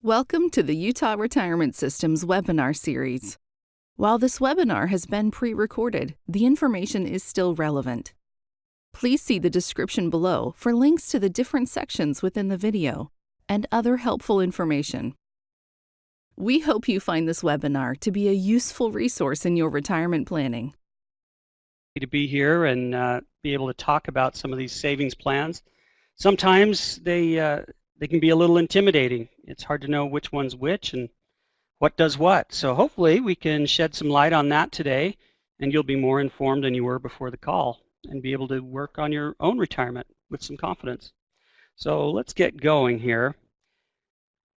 Welcome to the Utah Retirement System's webinar series. While this webinar has been pre-recorded, the information is still relevant. Please see the description below for links to the different sections within the video and other helpful information. We hope you find this webinar to be a useful resource in your retirement planning. To be here and be able to talk about some of these savings plans. Sometimes they can be a little intimidating. It's hard to know which one's which and what does what. So hopefully we can shed some light on that today, and you'll be more informed than you were before the call and be able to work on your own retirement with some confidence. So let's get going here.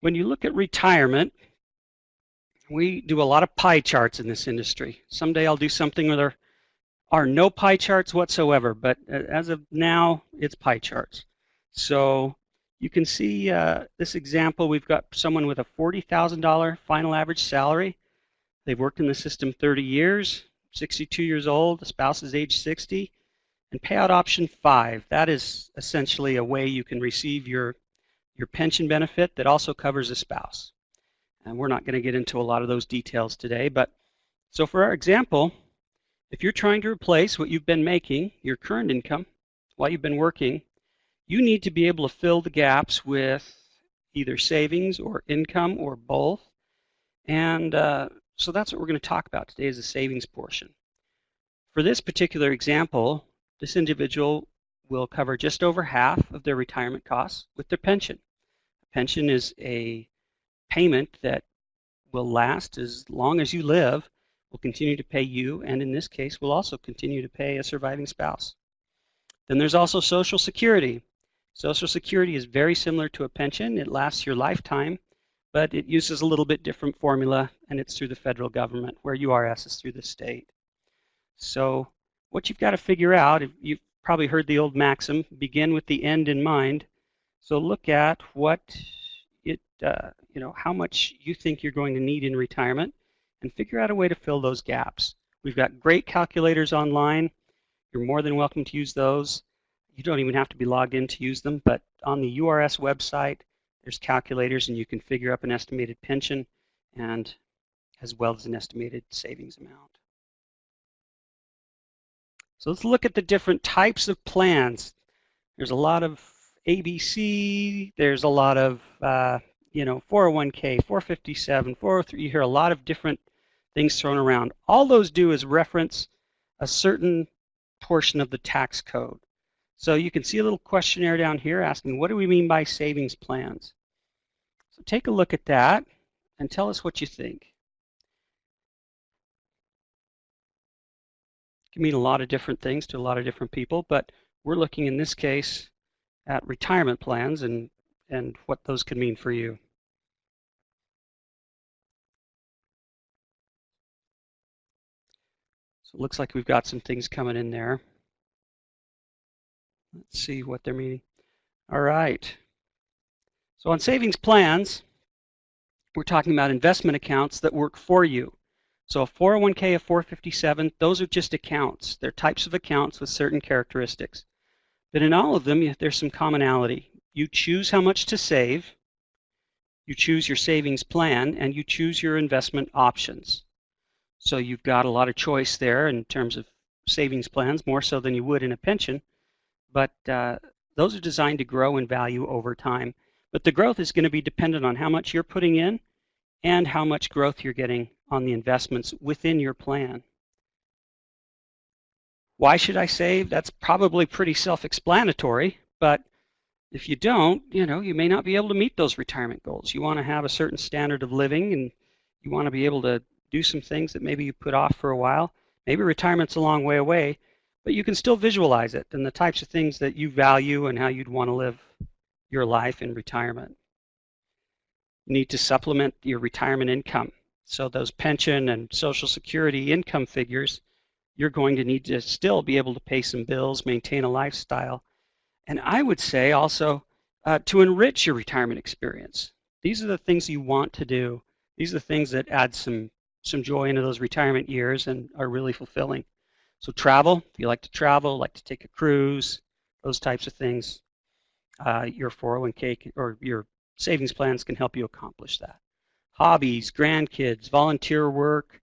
When you look at retirement, we do a lot of pie charts in this industry. Someday I'll do something where there are no pie charts whatsoever, but as of now, it's pie charts. So you can see this example. We've got someone with a $40,000 final average salary. They've worked in the system 30 years, 62 years old, the spouse is age 60, and payout option 5. That is essentially a way you can receive your pension benefit that also covers a spouse. And we're not going to get into a lot of those details today, but so for our example, if you're trying to replace what you've been making, your current income, while you've been working, you need to be able to fill the gaps with either savings or income or both. And so that's what we're going to talk about today, is the savings portion. For this particular example, this individual will cover just over half of their retirement costs with their pension. Pension is a payment that will last as long as you live, will continue to pay you, and in this case will also continue to pay a surviving spouse. Then there's also Social Security. Social Security is very similar to a pension. It lasts your lifetime, but it uses a little bit different formula, and it's through the federal government, where URS is through the state. So what you've got to figure out, you've probably heard the old maxim, begin with the end in mind. So look at what how much you think you're going to need in retirement, and figure out a way to fill those gaps. We've got great calculators online. You're more than welcome to use those. You don't even have to be logged in to use them, but on the URS website, there's calculators, and you can figure up an estimated pension and as well as an estimated savings amount. So let's look at the different types of plans. There's a lot of ABC. There's a lot of 401k, 457, 403. You hear a lot of different things thrown around. All those do is reference a certain portion of the tax code. So you can see a little questionnaire down here asking, what do we mean by savings plans? So take a look at that and tell us what you think. It can mean a lot of different things to a lot of different people, but we're looking in this case at retirement plans and what those could mean for you. So it looks like we've got some things coming in there. Let's see what they're meaning. All right. So on savings plans, we're talking about investment accounts that work for you. So a 401k, a 457, those are just accounts. They're types of accounts with certain characteristics. But in all of them, there's some commonality. You choose how much to save, you choose your savings plan, and you choose your investment options. So you've got a lot of choice there in terms of savings plans, more so than you would in a pension. But those are designed to grow in value over time. But the growth is going to be dependent on how much you're putting in and how much growth you're getting on the investments within your plan. Why should I save? That's probably pretty self-explanatory, but if you don't, you may not be able to meet those retirement goals. You want to have a certain standard of living, and you want to be able to do some things that maybe you put off for a while. Maybe retirement's a long way away, but you can still visualize it and the types of things that you value and how you'd want to live your life in retirement. You need to supplement your retirement income. So those pension and Social Security income figures, you're going to need to still be able to pay some bills, maintain a lifestyle. And I would say also to enrich your retirement experience. These are the things you want to do. These are the things that add some joy into those retirement years and are really fulfilling. So travel, if you like to travel, like to take a cruise, those types of things, your 401k or your savings plans can help you accomplish that. Hobbies, grandkids, volunteer work,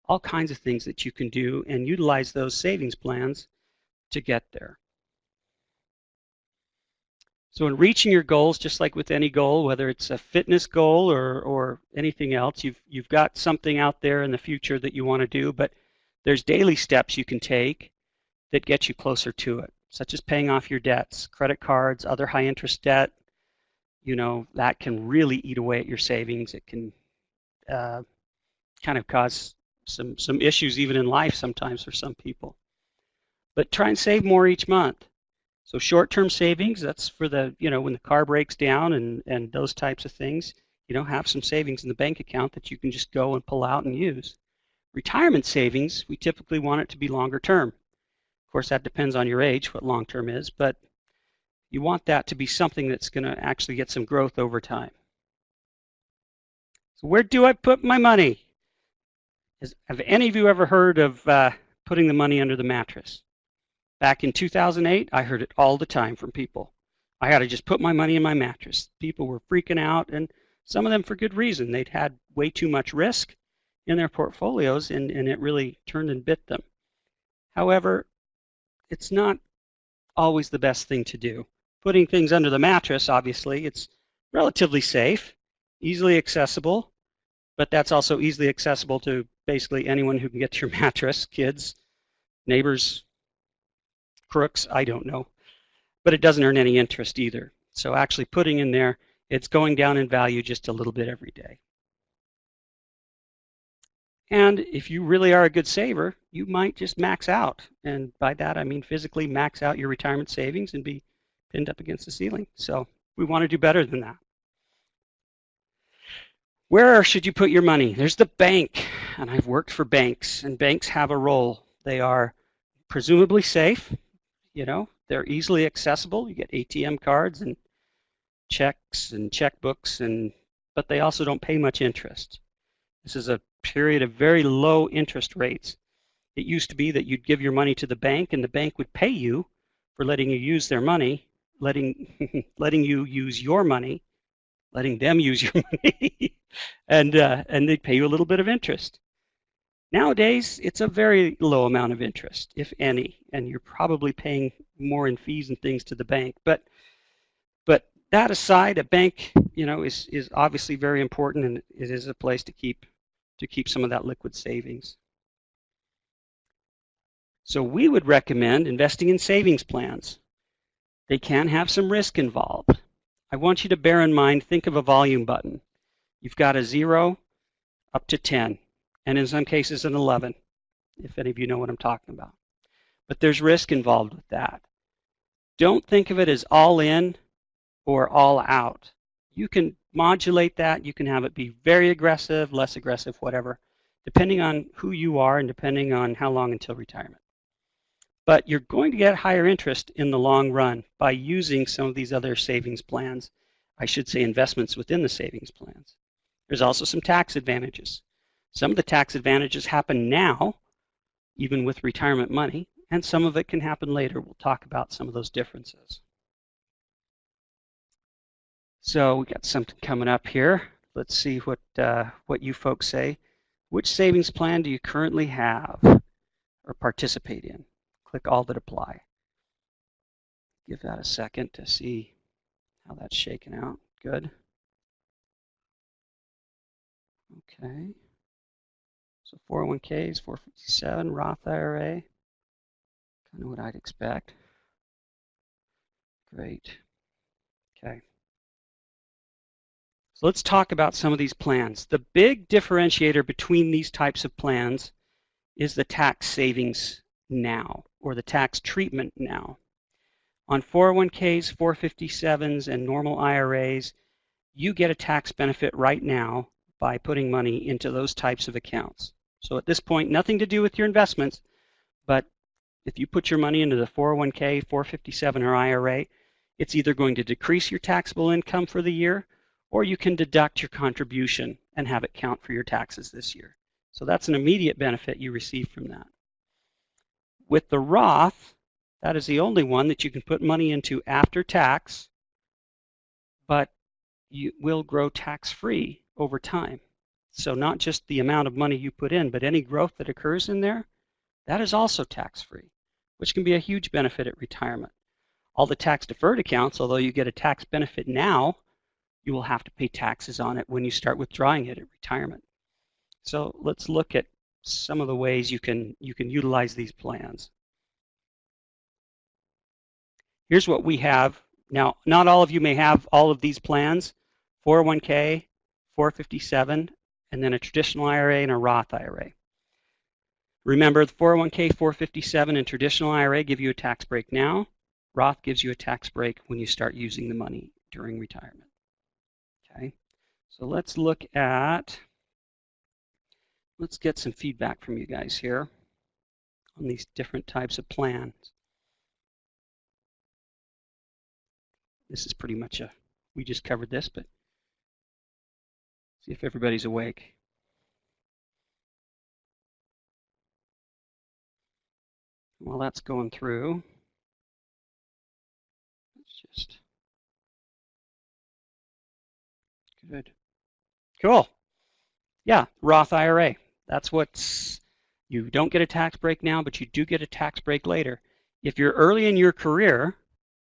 all kinds of things that you can do and utilize those savings plans to get there. So in reaching your goals, just like with any goal, whether it's a fitness goal or anything else, you've got something out there in the future that you want to do, but there's daily steps you can take that get you closer to it, such as paying off your debts, credit cards, other high interest debt. That can really eat away at your savings. It can kind of cause some issues even in life sometimes for some people. But try and save more each month. So short-term savings, that's for the, when the car breaks down and those types of things, have some savings in the bank account that you can just go and pull out and use. Retirement savings, we typically want it to be longer term. Of course, that depends on your age, what long-term is, but you want that to be something that's going to actually get some growth over time. So where do I put my money? Have any of you ever heard of putting the money under the mattress? Back in 2008, I heard it all the time from people. I had to just put my money in my mattress. People were freaking out, and some of them for good reason. They'd had way too much risk in their portfolios, and it really turned and bit them. However, it's not always the best thing to do. Putting things under the mattress, obviously, it's relatively safe, easily accessible, but that's also easily accessible to basically anyone who can get to your mattress, kids, neighbors, crooks, I don't know. But it doesn't earn any interest either. So actually putting in there, it's going down in value just a little bit every day. And if you really are a good saver, you might just max out. And by that, I mean physically max out your retirement savings and be pinned up against the ceiling. So we want to do better than that. Where should you put your money? There's the bank. And I've worked for banks, and banks have a role. They are presumably safe. They're easily accessible. You get ATM cards and checks and checkbooks, but they also don't pay much interest. This is a period of very low interest rates. It used to be that you'd give your money to the bank, and the bank would pay you for letting you use their money, letting you use your money, letting them use your money, and they'd pay you a little bit of interest. Nowadays, it's a very low amount of interest, if any, and you're probably paying more in fees and things to the bank. But that aside, a bank, is obviously very important, and it is a place to keep some of that liquid savings. So we would recommend investing in savings plans. They can have some risk involved. I want you to bear in mind, think of a volume button. You've got a 0 up to 10. And in some cases an 11, if any of you know what I'm talking about. But there's risk involved with that. Don't think of it as all in or all out. You can modulate that. You can have it be very aggressive, less aggressive, whatever, depending on who you are and depending on how long until retirement. But you're going to get higher interest in the long run by using some of these other savings plans. I should say investments within the savings plans. There's also some tax advantages. Some of the tax advantages happen now, even with retirement money, and some of it can happen later. We'll talk about some of those differences. So we got something coming up here. Let's see what you folks say. Which savings plan do you currently have or participate in? Click all that apply. Give that a second to see how that's shaking out. Good. Okay. So 401ks, 457, Roth IRA, kind of what I'd expect. Great. Okay. So let's talk about some of these plans. The big differentiator between these types of plans is the tax savings now, or the tax treatment now. On 401ks, 457s, and normal IRAs, you get a tax benefit right now by putting money into those types of accounts. So at this point, nothing to do with your investments, but if you put your money into the 401k, 457, or IRA, it's either going to decrease your taxable income for the year, or you can deduct your contribution and have it count for your taxes this year. So that's an immediate benefit you receive from that. With the Roth, that is the only one that you can put money into after tax, but you will grow tax-free over time. So not just the amount of money you put in, but any growth that occurs in there, that is also tax-free, which can be a huge benefit at retirement. All the tax-deferred accounts, although you get a tax benefit now, you will have to pay taxes on it when you start withdrawing it at retirement. So let's look at some of the ways you can utilize these plans. Here's what we have. Now, not all of you may have all of these plans: 401k, 457, and then a traditional IRA and a Roth IRA. Remember, the 401k, 457, and traditional IRA give you a tax break now. Roth gives you a tax break when you start using the money during retirement. Okay, so let's get some feedback from you guys here on these different types of plans. This is pretty much we just covered this, but see if everybody's awake. While that's going through, let's just, good. Cool. Yeah, Roth IRA. That's what's, you don't get a tax break now, but you do get a tax break later. If you're early in your career,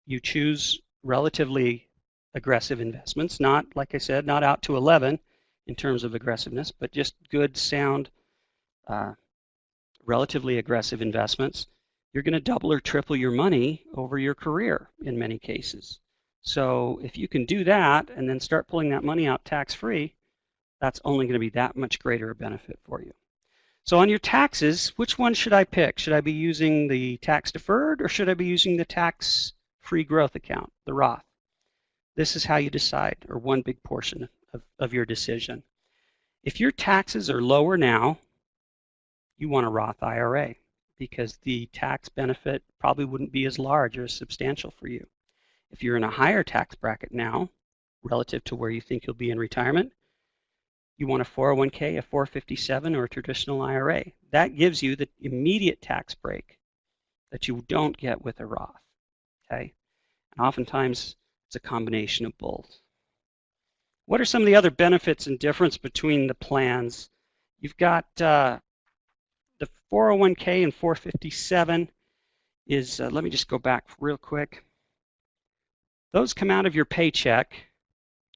you choose relatively aggressive investments, not, like I said, not out to 11 in terms of aggressiveness, but just good, sound, relatively aggressive investments. You're going to double or triple your money over your career in many cases. So if you can do that and then start pulling that money out tax-free, that's only going to be that much greater a benefit for you. So on your taxes, which one should I pick? Should I be using the tax-deferred or should I be using the tax-free growth account, the Roth? This is how you decide, or one big portion of your decision. If your taxes are lower now, you want a Roth IRA because the tax benefit probably wouldn't be as large or as substantial for you. If you're in a higher tax bracket now, relative to where you think you'll be in retirement, you want a 401k, a 457, or a traditional IRA. That gives you the immediate tax break that you don't get with a Roth. Okay? And oftentimes, it's a combination of both. What are some of the other benefits and difference between the plans? You've got the 401k and 457 is, let me just go back real quick. Those come out of your paycheck.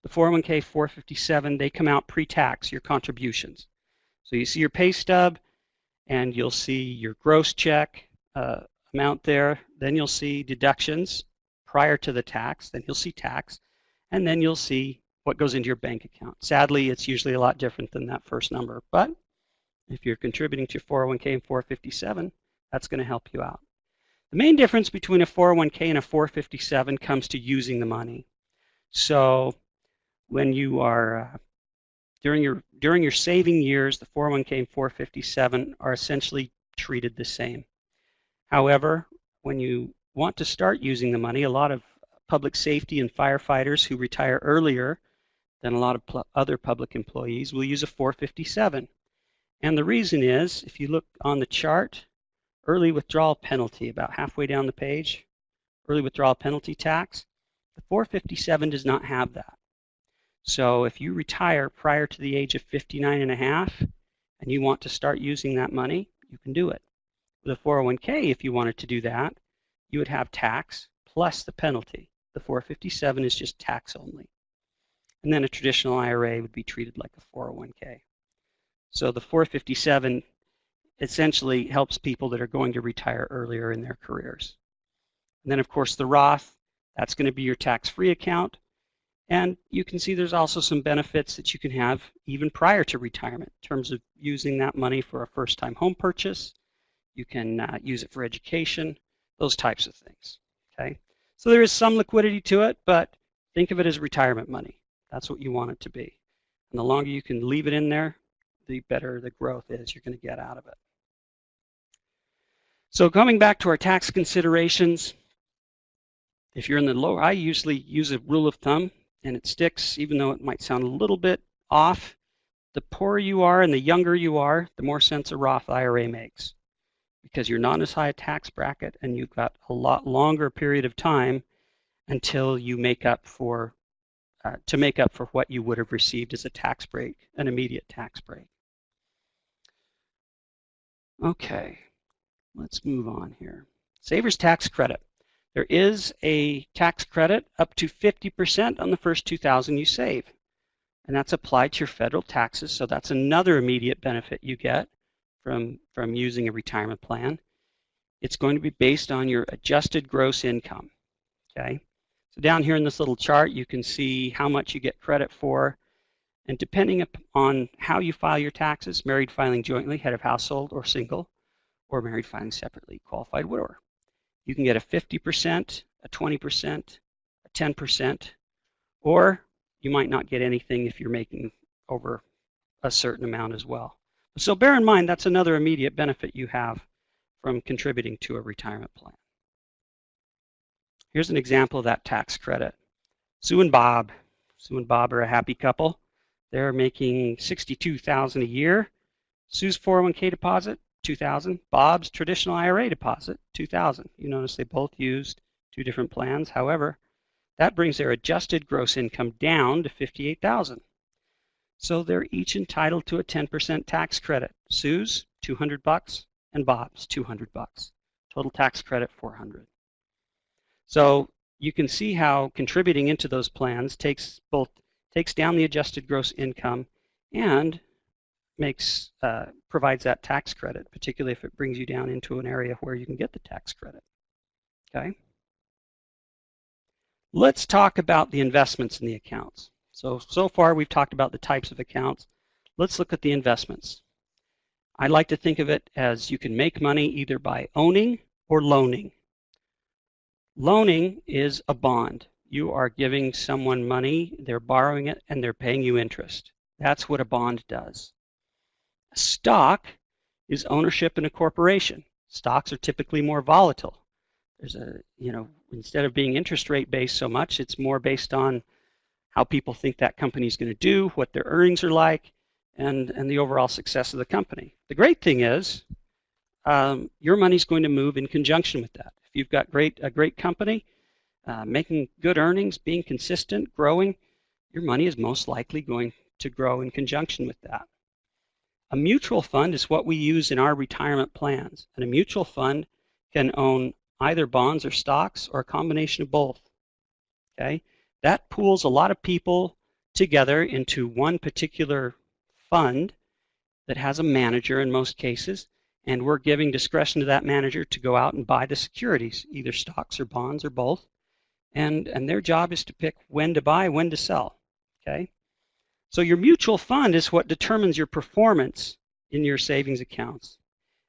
The 401k, 457, they come out pre-tax, your contributions. So you see your pay stub, and you'll see your gross check amount there. Then you'll see deductions prior to the tax. Then you'll see tax. And then you'll see what goes into your bank account. Sadly, it's usually a lot different than that first number. But if you're contributing to your 401k and 457, that's going to help you out. The main difference between a 401k and a 457 comes to using the money. So when you are during your saving years, the 401k and 457 are essentially treated the same. However, when you want to start using the money, a lot of public safety and firefighters who retire earlier than a lot of other public employees will use a 457. And the reason is, if you look on the chart, early withdrawal penalty, about halfway down the page, early withdrawal penalty tax, the 457 does not have that. So if you retire prior to the age of 59 and a half and you want to start using that money, you can do it. With a 401k, if you wanted to do that, you would have tax plus the penalty. The 457 is just tax only. And then a traditional IRA would be treated like a 401k. So the 457 essentially helps people that are going to retire earlier in their careers. And then, of course, the Roth, that's going to be your tax-free account. And you can see there's also some benefits that you can have even prior to retirement in terms of using that money for a first-time home purchase. You can use it for education, those types of things. Okay, so there is some liquidity to it, but think of it as retirement money. That's what you want it to be. And the longer you can leave it in there, the better the growth is you're going to get out of it. So coming back to our tax considerations, if you're in the lower, I usually use a rule of thumb, and it sticks, even though it might sound a little bit off. The poorer you are and the younger you are, the more sense a Roth IRA makes, because you're not as high a tax bracket and you've got a lot longer period of time until you make up for to make up for what you would have received as a tax break, an immediate tax break. Okay, let's move on here. Saver's tax credit. There is a tax credit up to 50% on the first $2,000 you save, and that's applied to your federal taxes, so that's another immediate benefit you get from using a retirement plan. It's going to be based on your adjusted gross income. Okay, so down here in this little chart, you can see how much you get credit for, and depending on how you file your taxes, married filing jointly, head of household, or single, or married filing separately, qualified widower, you can get a 50%, a 20%, a 10%, or you might not get anything if you're making over a certain amount as well. So bear in mind, that's another immediate benefit you have from contributing to a retirement plan. Here's an example of that tax credit. Sue and Bob. Sue and Bob are a happy couple. They're making $62,000 a year. Sue's 401k deposit, $2,000. Bob's traditional IRA deposit, $2,000. You notice they both used two different plans. However, that brings their adjusted gross income down to $58,000. So they're each entitled to a 10% tax credit. Sue's $200 and Bob's $200. Total tax credit $400. So you can see how contributing into those plans takes down the adjusted gross income and provides that tax credit, particularly if it brings you down into an area where you can get the tax credit. Okay. Let's talk about the investments in the accounts. So far we've talked about the types of accounts. Let's look at the investments. I like to think of it as you can make money either by owning or loaning. Loaning is a bond. You are giving someone money, they're borrowing it, and they're paying you interest. That's what a bond does. A stock is ownership in a corporation. Stocks are typically more volatile. There's instead of being interest rate based so much, it's more based on how people think that company is going to do, what their earnings are like, and the overall success of the company. The great thing is your money's going to move in conjunction with that. If you've got a great company, making good earnings, being consistent, growing, your money is most likely going to grow in conjunction with that. A mutual fund is what we use in our retirement plans, and a mutual fund can own either bonds or stocks or a combination of both. Okay, that pools a lot of people together into one particular fund that has a manager in most cases, and we're giving discretion to that manager to go out and buy the securities, either stocks or bonds or both, and their job is to pick when to buy, when to sell. Okay, so your mutual fund is what determines your performance in your savings accounts,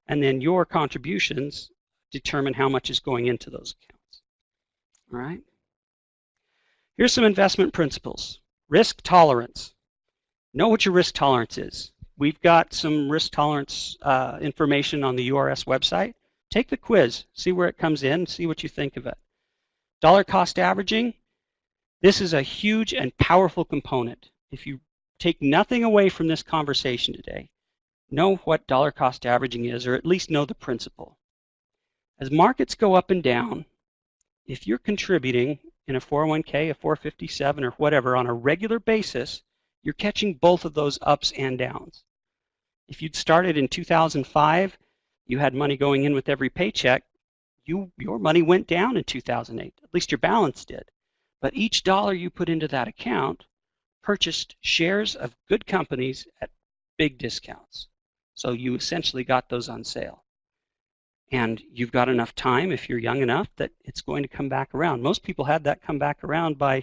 and then your contributions determine how much is going into those accounts. All right. Here's some investment principles. Risk tolerance. Know what your risk tolerance is. We've got some risk tolerance information on the URS website. Take the quiz, see where it comes in, see what you think of it. Dollar cost averaging. This is a huge and powerful component. If you take nothing away from this conversation today, know what dollar cost averaging is, or at least know the principle. As markets go up and down, if you're contributing in a 401k, a 457, or whatever on a regular basis, you're catching both of those ups and downs. If you'd started in 2005, you had money going in with every paycheck, your money went down in 2008. At least your balance did. But each dollar you put into that account purchased shares of good companies at big discounts. So you essentially got those on sale. And you've got enough time, if you're young enough, that it's going to come back around. Most people had that come back around by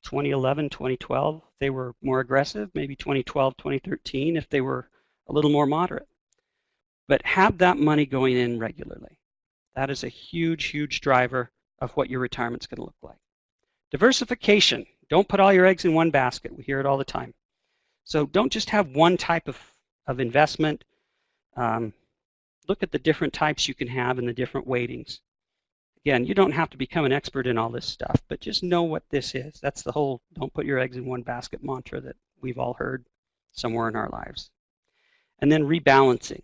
2011, 2012. They were more aggressive, maybe 2012, 2013, if they were a little more moderate. But have that money going in regularly. That is a huge, huge driver of what your retirement's going to look like. Diversification. Don't put all your eggs in one basket. We hear it all the time. So don't just have one type of investment. Look at the different types you can have and the different weightings. Again, you don't have to become an expert in all this stuff, but just know what this is. That's the whole don't put your eggs in one basket mantra that we've all heard somewhere in our lives. And then rebalancing.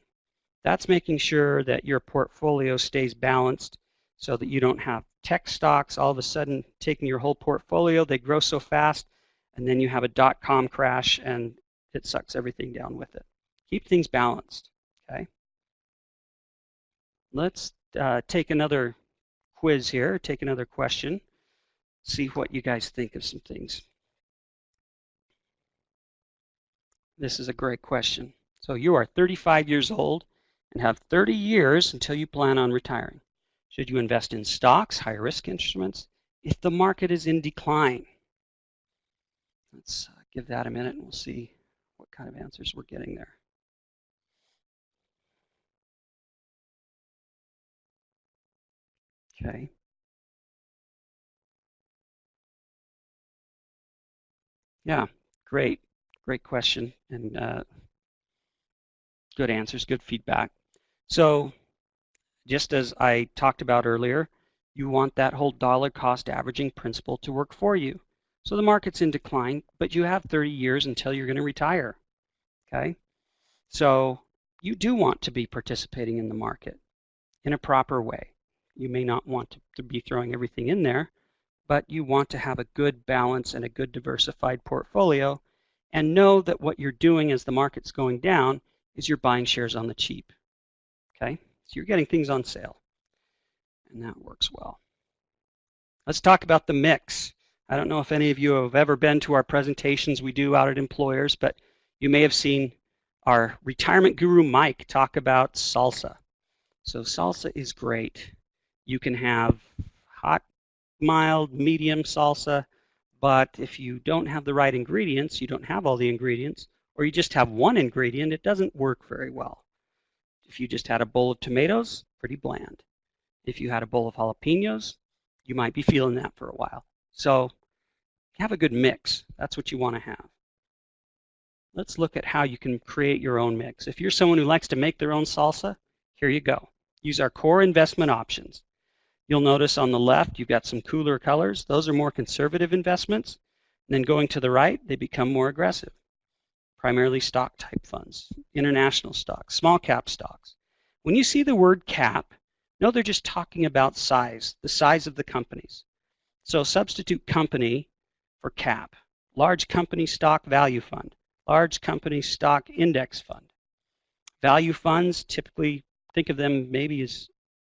That's making sure that your portfolio stays balanced so that you don't have tech stocks all of a sudden taking your whole portfolio. They grow so fast and then you have a dot-com crash and it sucks everything down with it. Keep things balanced, okay? Let's take another quiz here, take another question, see what you guys think of some things. This is a great question. So you are 35 years old and have 30 years until you plan on retiring. Should you invest in stocks, high risk instruments, if the market is in decline? Let's give that a minute and we'll see what kind of answers we're getting there. Okay. Yeah, great question, and good answers, good feedback. So just as I talked about earlier, you want that whole dollar cost averaging principle to work for you. So the market's in decline, but you have 30 years until you're going to retire, okay? So you do want to be participating in the market in a proper way. You may not want to be throwing everything in there, but you want to have a good balance and a good diversified portfolio and know that what you're doing as the market's going down is you're buying shares on the cheap, okay? So you're getting things on sale, and that works well. Let's talk about the mix. I don't know if any of you have ever been to our presentations we do out at employers, but you may have seen our retirement guru Mike talk about salsa. So salsa is great. You can have hot, mild, medium salsa, but if you don't have the right ingredients, you don't have all the ingredients, or you just have one ingredient, it doesn't work very well. If you just had a bowl of tomatoes, pretty bland. If you had a bowl of jalapenos, you might be feeling that for a while. So have a good mix. That's what you want to have. Let's look at how you can create your own mix. If you're someone who likes to make their own salsa, here you go. Use our core investment options. You'll notice on the left you've got some cooler colors. Those are more conservative investments. And then going to the right, they become more aggressive. Primarily stock type funds, international stocks, small cap stocks. When you see the word cap, no, they're just talking about size, the size of the companies. So substitute company for cap. Large company stock value fund, large company stock index fund. Value funds, typically think of them maybe as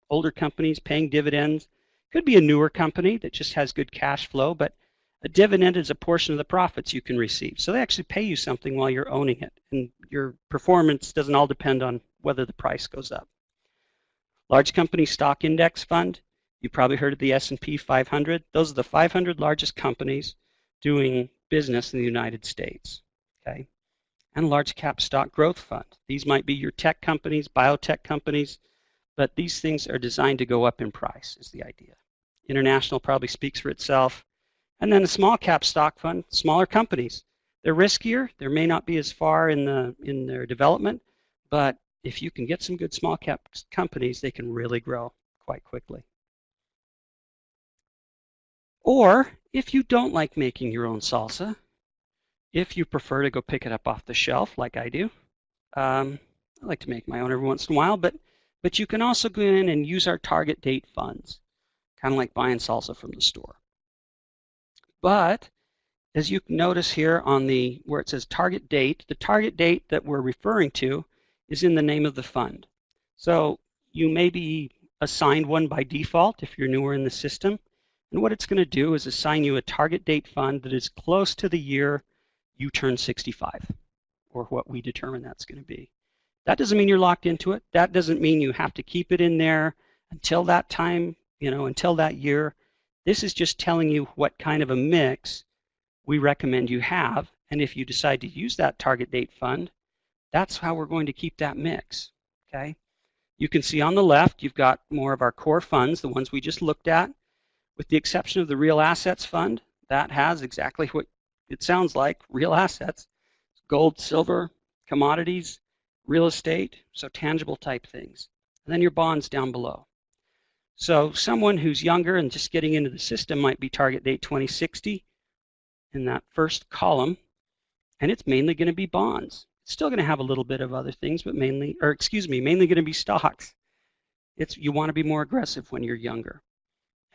older companies paying dividends. Could be a newer company that just has good cash flow, but a dividend is a portion of the profits you can receive. So they actually pay you something while you're owning it, and your performance doesn't all depend on whether the price goes up. Large company stock index fund, you probably heard of the S&P 500. Those are the 500 largest companies doing business in the United States, okay? And large cap stock growth fund. These might be your tech companies, biotech companies, but these things are designed to go up in price is the idea. International probably speaks for itself. And then a small cap stock fund, smaller companies. They're riskier. They may not be as far in their development, but if you can get some good small cap companies, they can really grow quite quickly. Or if you don't like making your own salsa, if you prefer to go pick it up off the shelf like I do, I like to make my own every once in a while, but you can also go in and use our target date funds, kind of like buying salsa from the store. But as you notice here on where it says target date, the target date that we're referring to is in the name of the fund. So you may be assigned one by default if you're newer in the system. And what it's going to do is assign you a target date fund that is close to the year you turn 65, or what we determine that's going to be. That doesn't mean you're locked into it. That doesn't mean you have to keep it in there until that time, until that year. This is just telling you what kind of a mix we recommend you have. And if you decide to use that target date fund, that's how we're going to keep that mix, okay? You can see on the left, you've got more of our core funds, the ones we just looked at, with the exception of the real assets fund. That has exactly what it sounds like, real assets, gold, silver, commodities, real estate, so tangible type things. And then your bonds down below. So someone who's younger and just getting into the system might be target date 2060 in that first column, and it's mainly going to be bonds. It's still going to have a little bit of other things, but mainly going to be stocks. You want to be more aggressive when you're younger.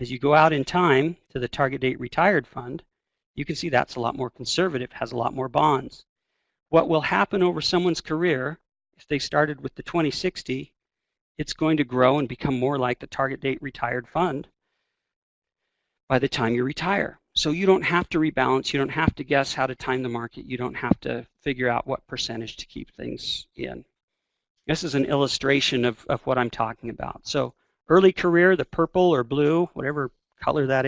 As you go out in time to the target date retired fund, You can see that's a lot more conservative, has a lot more bonds. What will happen over someone's career, if they started with the 2060, it's going to grow and become more like the target date retired fund by the time you retire. So you don't have to rebalance. You don't have to guess how to time the market. You don't have to figure out what percentage to keep things in. This is an illustration of what I'm talking about. So early career, the purple or blue, whatever color that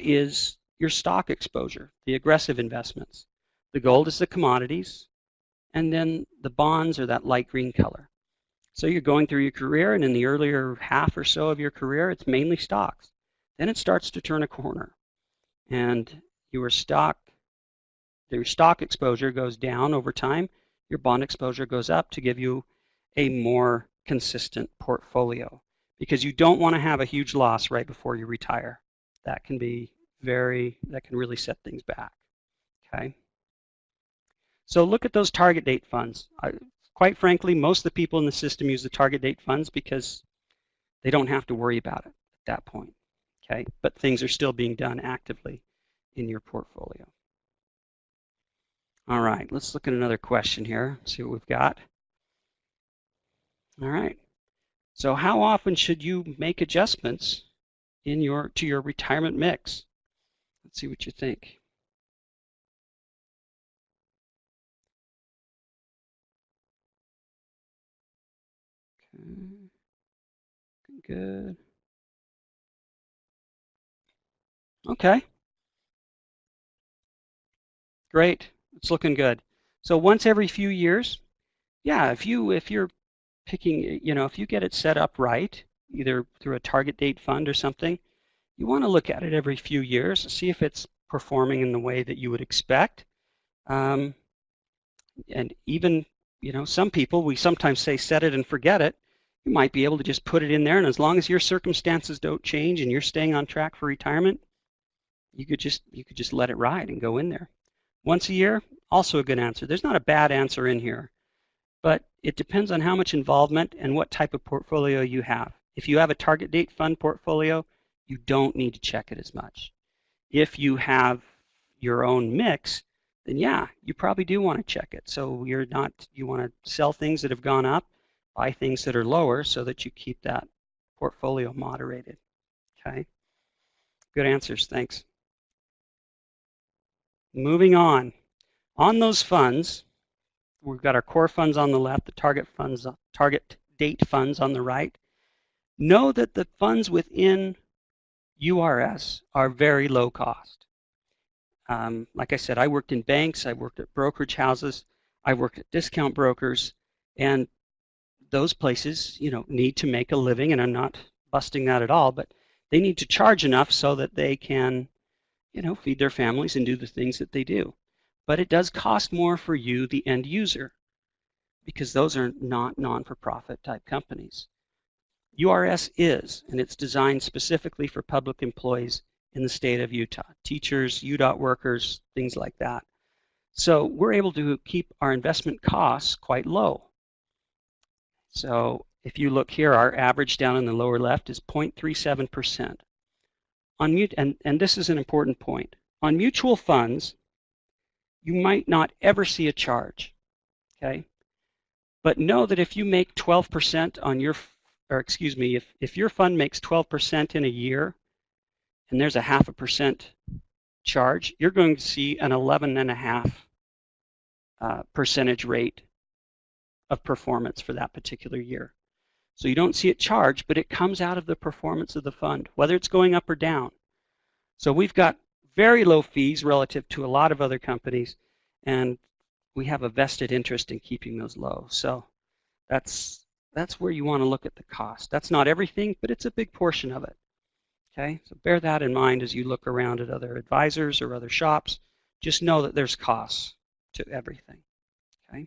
is your stock exposure, the aggressive investments. The gold is the commodities, and then the bonds are that light green color. So you're going through your career, and in the earlier half or so of your career, it's mainly stocks. Then it starts to turn a corner, and your stock exposure goes down over time. Your bond exposure goes up to give you a more consistent portfolio, because you don't want to have a huge loss right before you retire. That can really set things back. Okay. So look at those target date funds. Quite frankly, most of the people in the system use the target date funds because they don't have to worry about it at that point. Okay, but things are still being done actively in your portfolio. All right, let's look at another question here, see what we've got. All right, so how often should you make adjustments to your retirement mix? Let's see what you think. Okay, good. Okay, great. It's looking good. So once every few years, yeah, if you're picking, if you get it set up right, either through a target date fund or something, you want to look at it every few years, see if it's performing in the way that you would expect. And even, some people, we sometimes say set it and forget it. You might be able to just put it in there, and as long as your circumstances don't change and you're staying on track for retirement, you could just let it ride and go in there. Once a year, also a good answer. There's not a bad answer in here, but it depends on how much involvement and what type of portfolio you have. If you have a target date fund portfolio, you don't need to check it as much. If you have your own mix, then yeah, you probably do want to check it. So you want to sell things that have gone up, buy things that are lower so that you keep that portfolio moderated. Okay. Good answers, thanks. Moving on. On those funds, we've got our core funds on the left, the target date funds on the right. Know that the funds within URS are very low cost. Like I said, I worked in banks, I worked at brokerage houses, I worked at discount brokers, and those places, need to make a living, and I'm not busting that at all, but they need to charge enough so that they can, feed their families and do the things that they do. But it does cost more for you, the end user, because those are not non-for-profit type companies. URS is, and it's designed specifically for public employees in the state of Utah, teachers, UDOT workers, things like that. So we're able to keep our investment costs quite low. So if you look here, our average down in the lower left is 0.37%. And this is an important point. On mutual funds, you might not ever see a charge, okay? But know that if you make 12% on your, if your fund makes 12% in a year, and there's a 0.5% charge, you're going to see an 11.5 percentage rate of performance for that particular year. So you don't see it charged, but it comes out of the performance of the fund, whether it's going up or down. So we've got very low fees relative to a lot of other companies, and we have a vested interest in keeping those low. So that's where you want to look at the cost. That's not everything, but it's a big portion of it. Okay, so bear that in mind as you look around at other advisors or other shops. Just know that there's costs to everything. Okay.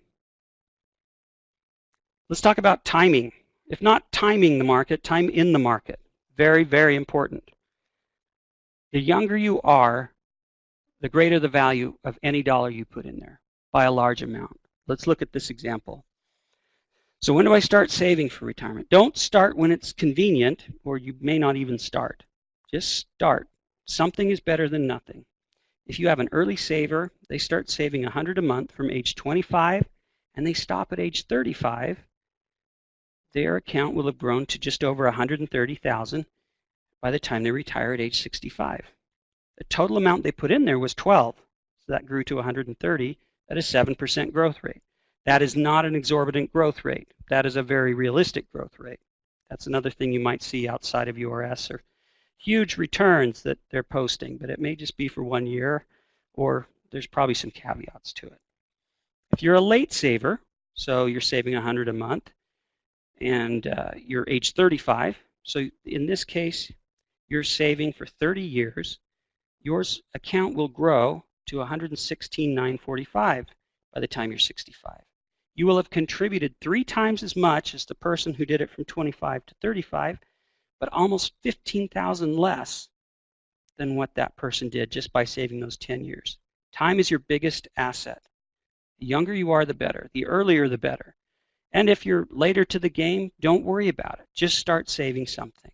Let's talk about timing. If not timing the market, time in the market. Very, very important. The younger you are, the greater the value of any dollar you put in there by a large amount. Let's look at this example. So when do I start saving for retirement? Don't start when it's convenient, or you may not even start. Just start Something is better than nothing. If you have an early saver, they start saving $100 a month from age 25 and they stop at age 35, their account will have grown to just over $130,000 by the time they retire at age 65. The total amount they put in there was 12, so that grew to 130 at a 7% growth rate. That is not an exorbitant growth rate. That is a very realistic growth rate. That's another thing you might see outside of URS, or huge returns that they're posting, but it may just be for 1 year, or there's probably some caveats to it. If you're a late saver, so you're saving $100 a month, and you're age 35, so in this case, you're saving for 30 years, your account will grow to $116,945 by the time you're 65. You will have contributed 3 times as much as the person who did it from 25 to 35, but almost $15,000 less than what that person did just by saving those 10 years. Time is your biggest asset. The younger you are, the better. The earlier, the better. And if you're later to the game, don't worry about it. Just start saving something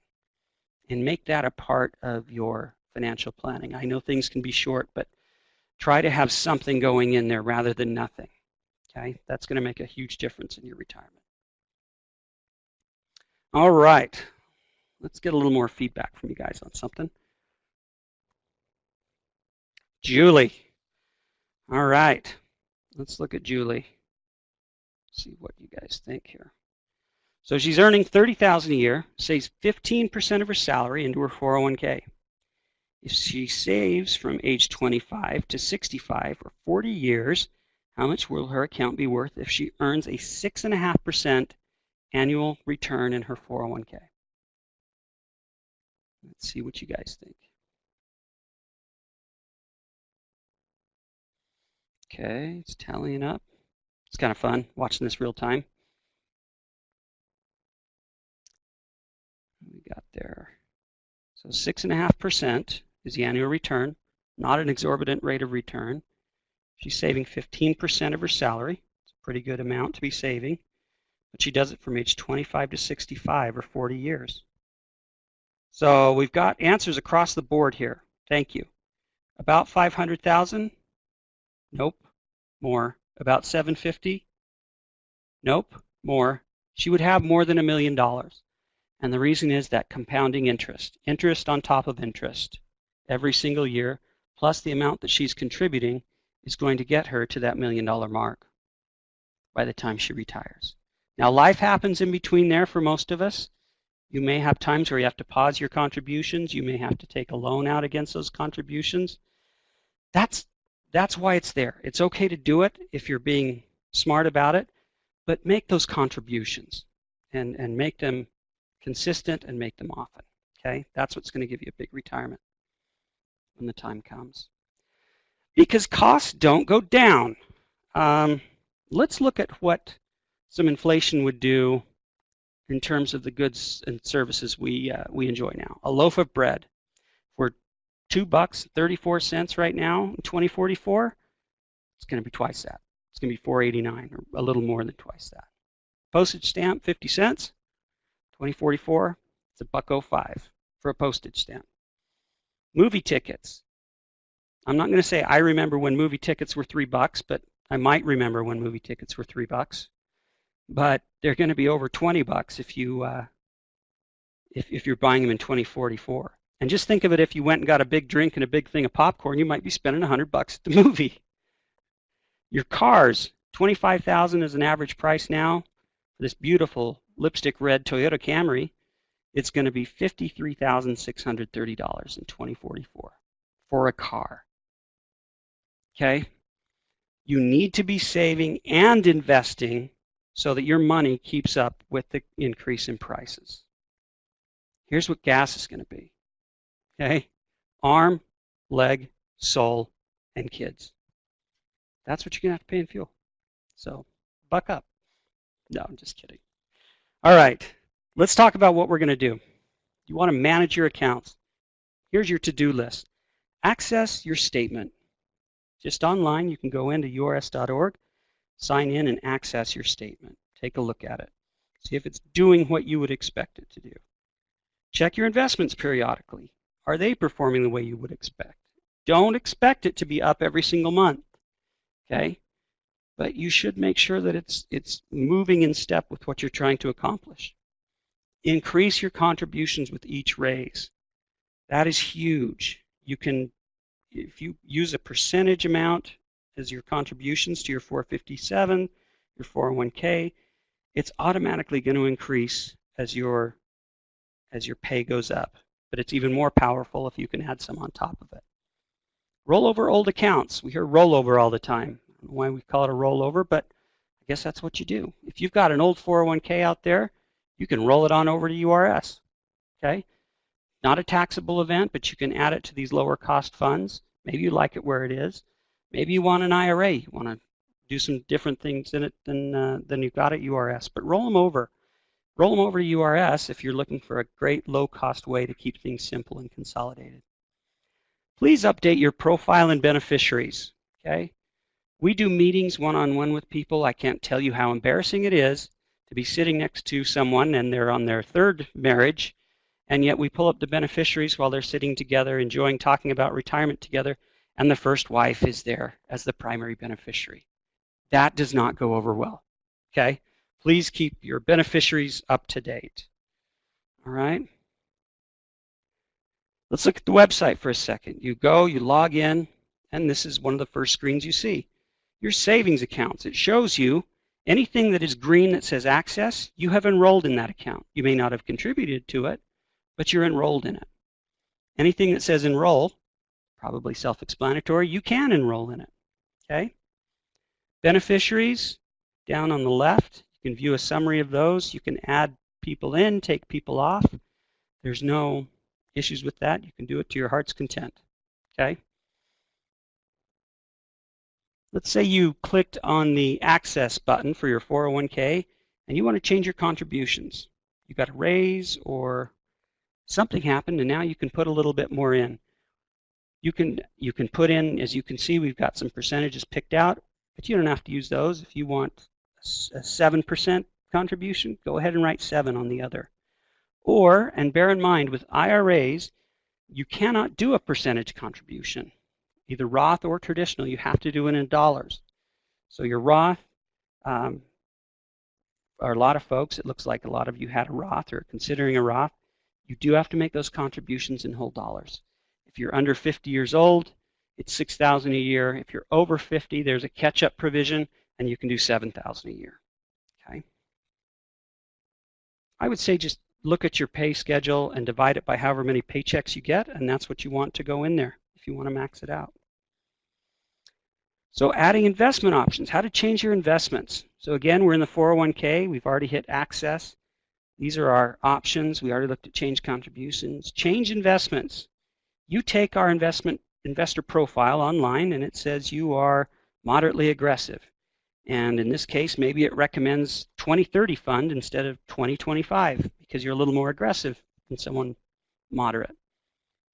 and make that a part of your financial planning. I know things can be short, but try to have something going in there rather than nothing. Okay? That's going to make a huge difference in your retirement. All right. Let's get a little more feedback from you guys on something. Julie. All right. Let's look at Julie. See what you guys think here. So she's earning $30,000 a year, saves 15% of her salary into her 401k. If she saves from age 25 to 65 or 40 years, how much will her account be worth if she earns a 6.5% annual return in her 401k? Let's see what you guys think. Okay, it's tallying up. It's kind of fun watching this real time. What we got there? So 6.5% is the annual return, not an exorbitant rate of return. She's saving 15% of her salary. It's a pretty good amount to be saving, but she does it from age 25 to 65 or 40 years. So we've got answers across the board here. Thank you. About 500,000? Nope. More. About 750? Nope. More. She would have more than $1 million. And the reason is that compounding interest. Interest on top of interest every single year, plus the amount that she's contributing, is going to get her to that $1 million mark by the time she retires. Now, life happens in between there for most of us. You may have times where you have to pause your contributions. You may have to take a loan out against those contributions. That's why it's there. It's okay to do it if you're being smart about it, but make those contributions and make them consistent and make them often. Okay? That's what's going to give you a big retirement when the time comes. Because costs don't go down. Let's look at what some inflation would do in terms of the goods and services we enjoy now. A loaf of bread. We're $2.34 right now in 2044. It's going to be twice that. It's going to be $4.89 or a little more than twice that. Postage stamp, 50 cents. 2044, it's $1.05 for a postage stamp. Movie tickets. I'm not going to say I remember when movie tickets were $3, but I might remember when movie tickets were $3. But they're going to be over $20 if you're buying them in 2044. And just think of it, if you went and got a big drink and a big thing of popcorn, you might be spending $100 at the movie. Your cars, $25,000 is an average price now for this beautiful lipstick red Toyota Camry. It's going to be $53,630 in 2044 for a car. Okay? You need to be saving and investing so that your money keeps up with the increase in prices. Here's what gas is going to be. Okay? Arm, leg, soul, and kids. That's what you're going to have to pay in fuel. So, buck up. No, I'm just kidding. All right. Let's talk about what we're going to do. You want to manage your accounts. Here's your to-do list. Access your statement. Just online, you can go into urs.org, sign in, and access your statement. Take a look at it. See if it's doing what you would expect it to do. Check your investments periodically. Are they performing the way you would expect? Don't expect it to be up every single month, okay? But you should make sure that it's moving in step with what you're trying to accomplish. Increase your contributions with each raise. That is huge. You can, if you use a percentage amount as your contributions to your 457, your 401k, it's automatically going to increase as your pay goes up. But it's even more powerful if you can add some on top of it. Roll over old accounts. We hear rollover all the time. I don't know why we call it a rollover, but I guess that's what you do. If you've got an old 401k out there, you can roll it on over to URS. Okay? Not a taxable event, but you can add it to these lower cost funds. Maybe you like it where it is. Maybe you want an IRA. You want to do some different things in it than you've got at URS. But roll them over. Roll them over to URS if you're looking for a great low-cost way to keep things simple and consolidated. Please update your profile and beneficiaries. Okay? We do meetings one-on-one with people. I can't tell you how embarrassing it is to be sitting next to someone and they're on their third marriage, and yet we pull up the beneficiaries while they're sitting together, enjoying talking about retirement together, and the first wife is there as the primary beneficiary. That does not go over well. Okay? Please keep your beneficiaries up to date. All right? Let's look at the website for a second. You go, you log in, and this is one of the first screens you see. Your savings accounts. It shows you anything that is green that says access, you have enrolled in that account. You may not have contributed to it, but you're enrolled in it. Anything that says enroll, probably self-explanatory, you can enroll in it. Okay? Beneficiaries, down on the left, you can view a summary of those. You can add people in, take people off. There's no issues with that. You can do it to your heart's content. Okay? Let's say you clicked on the access button for your 401k and you want to change your contributions. You got a raise or something happened and now you can put a little bit more in. You can put in, as you can see, we've got some percentages picked out, but you don't have to use those. If you want a 7% contribution, go ahead and write 7 on the other. Or, and bear in mind, with IRAs, you cannot do a percentage contribution. Either Roth or traditional, you have to do it in dollars. So your Roth, or a lot of folks, it looks like a lot of you had a Roth or considering a Roth, you do have to make those contributions in whole dollars. If you're under 50 years old, it's $6,000 a year. If you're over 50, there's a catch-up provision, and you can do $7,000 a year. Okay? I would say just look at your pay schedule and divide it by however many paychecks you get, and that's what you want to go in there if you want to max it out. So adding investment options, how to change your investments. So again, we're in the 401k. We've already hit access. These are our options. We already looked at change contributions. Change investments. You take our investor profile online, and it says you are moderately aggressive. And in this case, maybe it recommends 2030 fund instead of 2025 because you're a little more aggressive than someone moderate.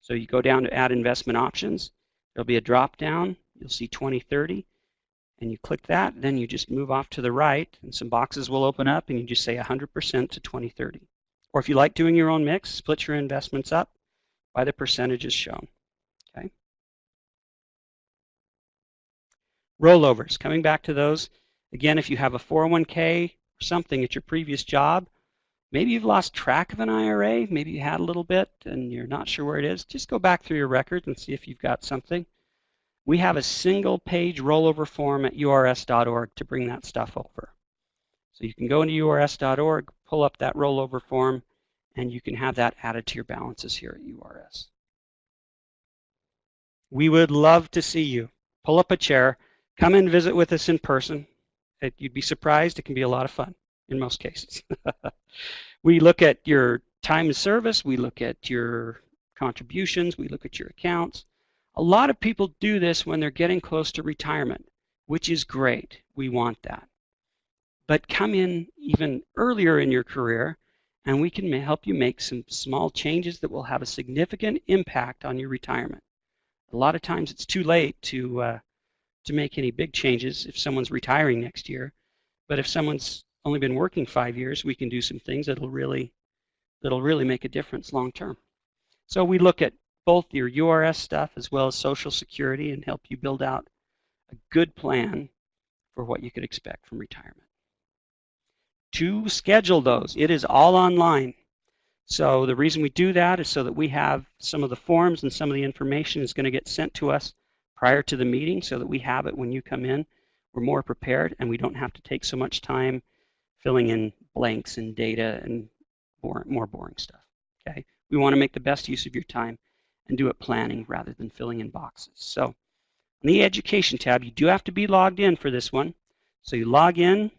So you go down to add investment options. There'll be a drop down. You'll see 2030, and you click that. Then you just move off to the right, and some boxes will open up, and you just say 100% to 2030. Or if you like doing your own mix, split your investments up by the percentages shown. Okay. Rollovers. Coming back to those. Again, if you have a 401k or something at your previous job, maybe you've lost track of an IRA, maybe you had a little bit and you're not sure where it is, just go back through your records and see if you've got something. We have a single page rollover form at urs.org to bring that stuff over. So you can go into urs.org, pull up that rollover form, and you can have that added to your balances here at URS. We would love to see you. Pull up a chair, come and visit with us in person. You'd be surprised, it can be a lot of fun in most cases. We look at your time of service, we look at your contributions, we look at your accounts. A lot of people do this when they're getting close to retirement, which is great. We want that. But come in even earlier in your career, and we can help you make some small changes that will have a significant impact on your retirement. A lot of times it's too late to make any big changes if someone's retiring next year. But if someone's only been working 5 years, we can do some things that'll really make a difference long term. So we look at both your URS stuff as well as Social Security and help you build out a good plan for what you could expect from retirement. To schedule those, it is all online. So the reason we do that is so that we have some of the forms and some of the information is going to get sent to us prior to the meeting so that we have it when you come in. We're more prepared and we don't have to take so much time filling in blanks and data and more boring stuff. Okay? We want to make the best use of your time and do it planning rather than filling in boxes. So on the Education tab, you do have to be logged in for this one. So you log in,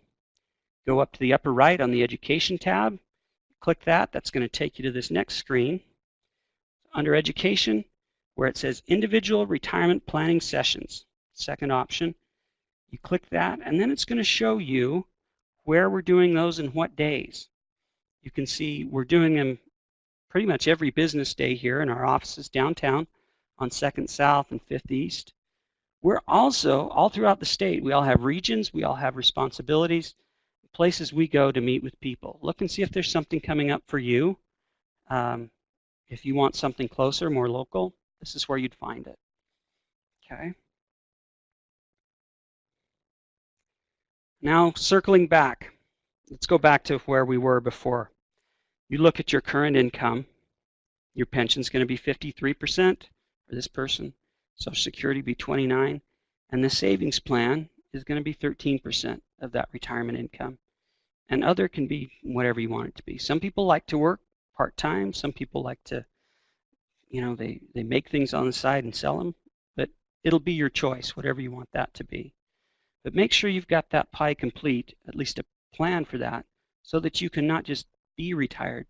go up to the upper right on the Education tab, click that. That's going to take you to this next screen. Under Education, where it says Individual Retirement Planning Sessions, second option, you click that, and then it's going to show you where we're doing those and what days. You can see we're doing them pretty much every business day here in our offices downtown on 2nd South and 5th East. We're also, all throughout the state, we all have regions, we all have responsibilities, places we go to meet with people. Look and see if there's something coming up for you. If you want something closer, more local, this is where you'd find it. Okay. Now, circling back, let's go back to where we were before. You look at your current income. Your pension's going to be 53% for this person. Social Security be 29%, and the savings plan is going to be 13% of that retirement income. And other can be whatever you want it to be. Some people like to work part-time. Some people like to, they make things on the side and sell them. But it'll be your choice, whatever you want that to be. But make sure you've got that pie complete, at least a plan for that, so that you can not just be retired,